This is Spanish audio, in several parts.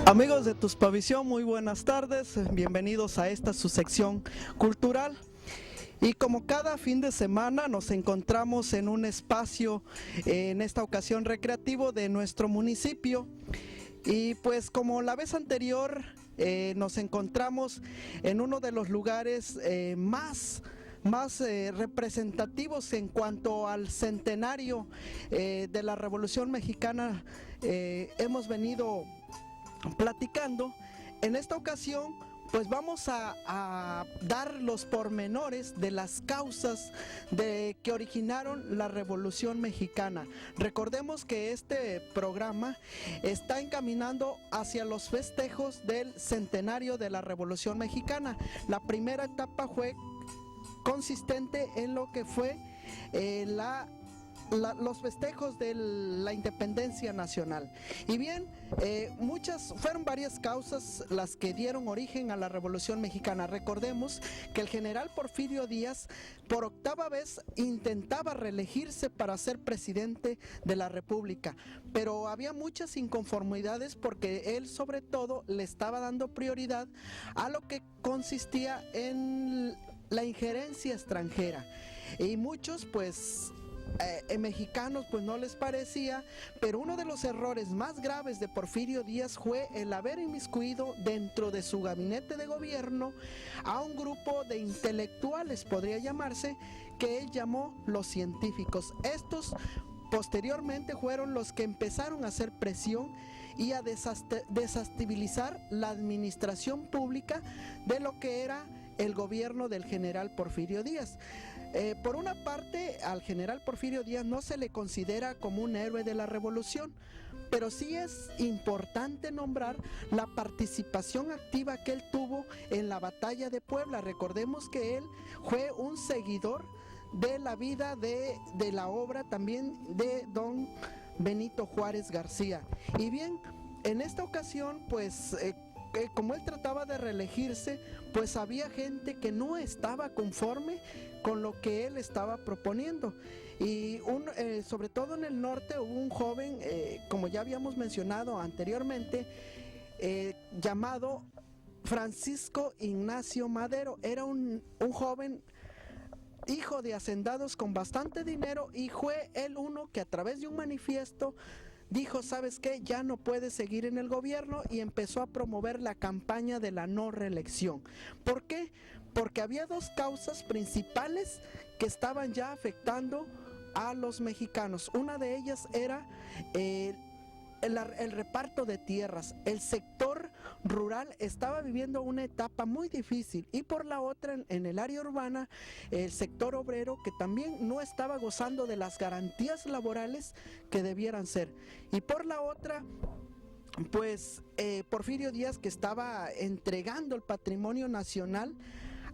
Amigos de Tuspavisión, muy buenas tardes, bienvenidos a esta su sección cultural. Y como cada fin de semana nos encontramos en un espacio, en esta ocasión recreativo de nuestro municipio. Y pues como la vez anterior nos encontramos en uno de los lugares más representativos en cuanto al centenario de la Revolución Mexicana hemos venido platicando. En esta ocasión pues vamos a dar los pormenores de las causas que originaron la Revolución Mexicana. Recordemos que este programa está encaminando hacia los festejos del centenario de la Revolución Mexicana. La primera etapa fue consistente en lo que fue los festejos de la independencia nacional. Y bien, fueron varias causas las que dieron origen a la Revolución Mexicana. Recordemos que el general Porfirio Díaz por octava vez intentaba reelegirse para ser presidente de la República, pero había muchas inconformidades porque él sobre todo le estaba dando prioridad a lo que consistía en la injerencia extranjera, y muchos mexicanos pues no les parecía, pero uno de los errores más graves de Porfirio Díaz fue el haber inmiscuido dentro de su gabinete de gobierno a un grupo de intelectuales, podría llamarse, que él llamó los científicos. Estos posteriormente fueron los que empezaron a hacer presión y a desestabilizar la administración pública de lo que era el gobierno del general Porfirio Díaz. Por una parte, al general Porfirio Díaz no se le considera como un héroe de la revolución, pero sí es importante nombrar la participación activa que él tuvo en la batalla de Puebla. Recordemos que él fue un seguidor de la vida de la obra también de don Benito Juárez García. Y bien, en esta ocasión como él trataba de reelegirse, pues había gente que no estaba conforme con lo que él estaba proponiendo. Y sobre todo en el norte hubo un joven, como ya habíamos mencionado anteriormente, llamado Francisco Ignacio Madero. Era un joven hijo de hacendados con bastante dinero, y fue él uno que a través de un manifiesto dijo: ¿sabes qué? Ya no puede seguir en el gobierno, y empezó a promover la campaña de la no reelección. ¿Por qué? Porque había dos causas principales que estaban ya afectando a los mexicanos. Una de ellas era el reparto de tierras. El sector rural estaba viviendo una etapa muy difícil, y por la otra, en el área urbana, el sector obrero, que también no estaba gozando de las garantías laborales que debieran ser. Y por la otra, Porfirio Díaz, que estaba entregando el patrimonio nacional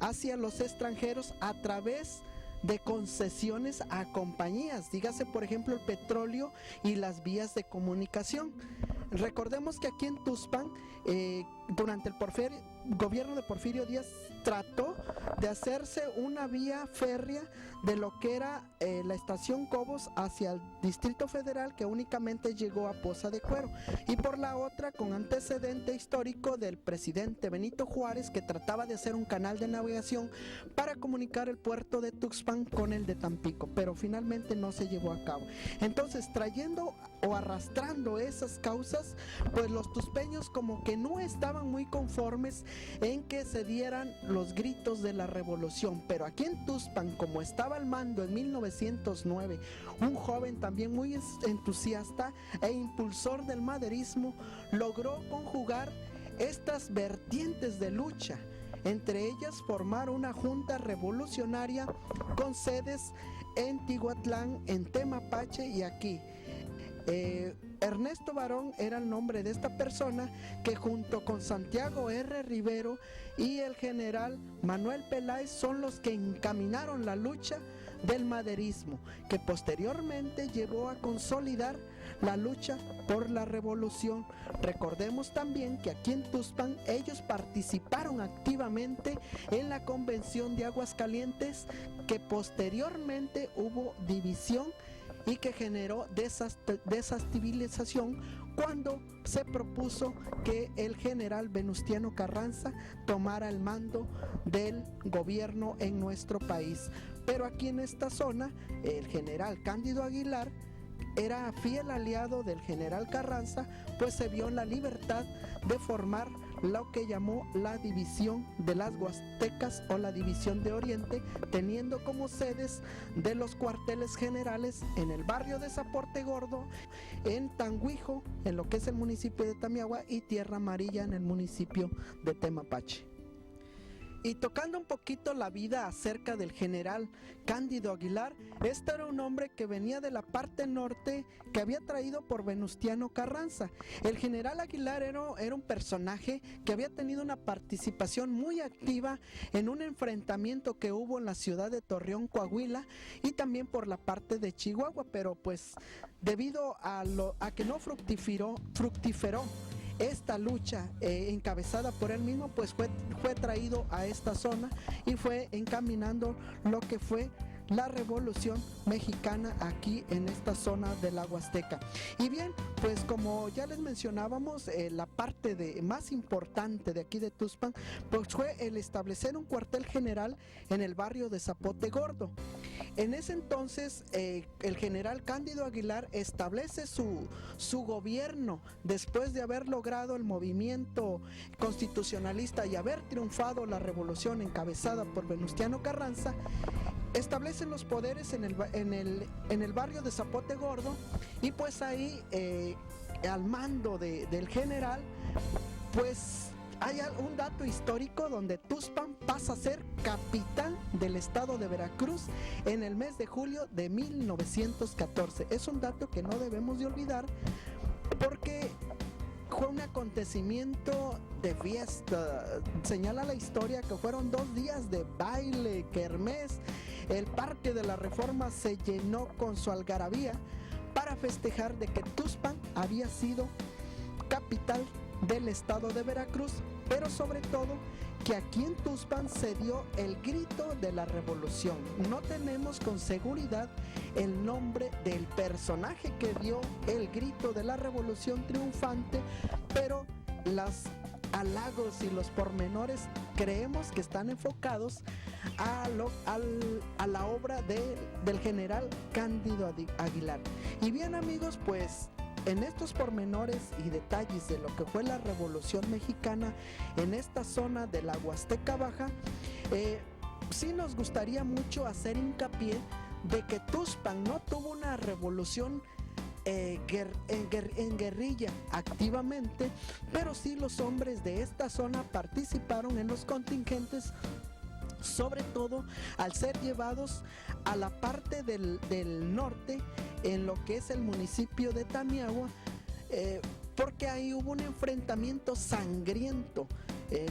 hacia los extranjeros a través de concesiones a compañías, dígase por ejemplo el petróleo y las vías de comunicación. Recordemos que aquí en Tuxpan, durante el gobierno de Porfirio Díaz, trató de hacerse una vía férrea de lo que era la estación Cobos hacia el Distrito Federal, que únicamente llegó a Poza de Cuero, y por la otra, con antecedente histórico del presidente Benito Juárez, que trataba de hacer un canal de navegación para comunicar el puerto de Tuxpan con el de Tampico, pero finalmente no se llevó a cabo. Entonces, trayendo o arrastrando esas causas, pues los tuspeños como que no estaban muy conformes en que se dieran los gritos de la revolución. Pero aquí en Tuxpan, como estaba al mando en 1909 un joven también muy entusiasta e impulsor del maderismo, logró conjugar estas vertientes de lucha. Entre ellas, formar una junta revolucionaria con sedes en Tihuatlán, en Temapache y aquí. Ernesto Barón era el nombre de esta persona, que junto con Santiago R. Rivero y el general Manuel Peláez son los que encaminaron la lucha del maderismo, que posteriormente llevó a consolidar la lucha por la revolución. Recordemos también que aquí en Tuxpan ellos participaron activamente en la convención de Aguascalientes, que posteriormente hubo división y que generó desestabilización cuando se propuso que el general Venustiano Carranza tomara el mando del gobierno en nuestro país. Pero aquí en esta zona, el general Cándido Aguilar era fiel aliado del general Carranza, pues se vio en la libertad de formar lo que llamó la división de las Huastecas o la división de Oriente, teniendo como sedes de los cuarteles generales en el barrio de Zapote Gordo, en Tanguijo, en lo que es el municipio de Tamiahua, y Tierra Amarilla en el municipio de Temapache. Y tocando un poquito la vida acerca del general Cándido Aguilar, este era un hombre que venía de la parte norte que había traído por Venustiano Carranza. El general Aguilar era un personaje que había tenido una participación muy activa en un enfrentamiento que hubo en la ciudad de Torreón, Coahuila, y también por la parte de Chihuahua, pero pues debido a que no fructiferó esta lucha encabezada por él mismo, pues fue traído a esta zona y fue encaminando lo que fue la Revolución Mexicana aquí en esta zona de la Huasteca. Y bien, pues como ya les mencionábamos, la parte más importante de aquí de Tuxpan, pues fue el establecer un cuartel general en el barrio de Zapote Gordo. En ese entonces, el general Cándido Aguilar establece su gobierno después de haber logrado el movimiento constitucionalista y haber triunfado la revolución encabezada por Venustiano Carranza. Establecen los poderes en el barrio de Zapote Gordo, y pues ahí al mando del general, pues hay un dato histórico donde Tuxpan pasa a ser capital del estado de Veracruz en el mes de julio de 1914. Es un dato que no debemos de olvidar, porque fue un acontecimiento de fiesta. Señala la historia que fueron 2 días de baile, kermés. El Parque de la Reforma se llenó con su algarabía para festejar de que Tuxpan había sido capital del estado de Veracruz, pero sobre todo que aquí en Tuxpan se dio el grito de la revolución. No tenemos con seguridad el nombre del personaje que dio el grito de la revolución triunfante, pero los halagos y los pormenores creemos que están enfocados a la obra del general Cándido Aguilar. Y bien, amigos, pues en estos pormenores y detalles de lo que fue la Revolución Mexicana en esta zona de la Huasteca Baja, sí nos gustaría mucho hacer hincapié de que Tuxpan no tuvo una revolución en guerrilla activamente, pero sí los hombres de esta zona participaron en los contingentes, sobre todo al ser llevados a la parte del norte, en lo que es el municipio de Tamiahua, porque ahí hubo un enfrentamiento sangriento.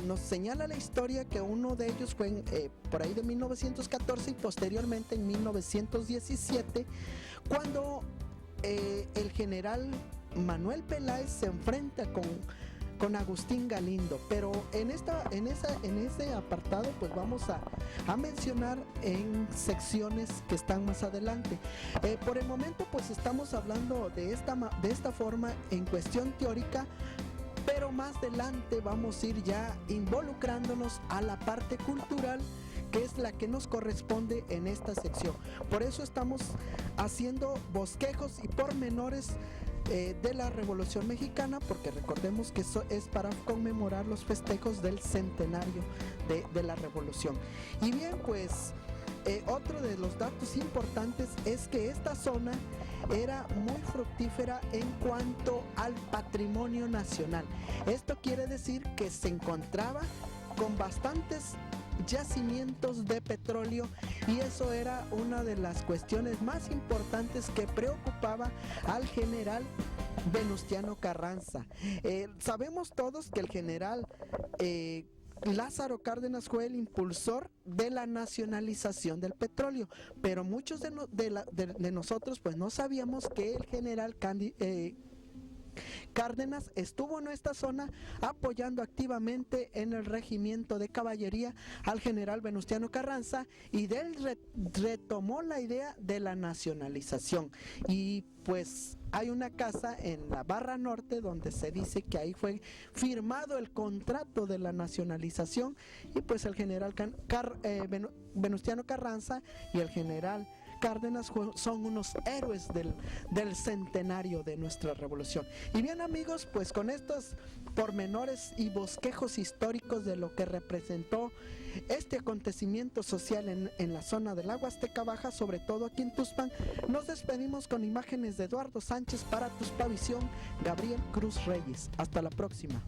Nos señala la historia que uno de ellos fue por ahí de 1914 y posteriormente en 1917, cuando el general Manuel Peláez se enfrenta con Agustín Galindo. Pero en ese apartado pues vamos a mencionar en secciones que están más adelante. Por el momento pues estamos hablando de esta forma en cuestión teórica, pero más adelante vamos a ir ya involucrándonos a la parte cultural, que es la que nos corresponde en esta sección. Por eso estamos haciendo bosquejos y pormenores de la Revolución Mexicana, porque recordemos que eso es para conmemorar los festejos del centenario de la Revolución. Y bien, pues otro de los datos importantes es que esta zona era muy fructífera en cuanto al patrimonio nacional. Esto quiere decir que se encontraba con bastantes yacimientos de petróleo, y eso era una de las cuestiones más importantes que preocupaba al general Venustiano Carranza. Sabemos todos que el general Lázaro Cárdenas fue el impulsor de la nacionalización del petróleo, pero muchos de nosotros pues no sabíamos que el general Cárdenas estuvo en esta zona apoyando activamente en el regimiento de caballería al general Venustiano Carranza, y de él retomó la idea de la nacionalización. Y pues hay una casa en la Barra Norte donde se dice que ahí fue firmado el contrato de la nacionalización, y pues el general Venustiano Carranza y el general Cárdenas son unos héroes del centenario de nuestra revolución. Y bien, amigos, pues con estos pormenores y bosquejos históricos de lo que representó este acontecimiento social en la zona de la Huasteca Baja, sobre todo aquí en Tuxpan, nos despedimos con imágenes de Eduardo Sánchez para Tuxpavisión, Gabriel Cruz Reyes. Hasta la próxima.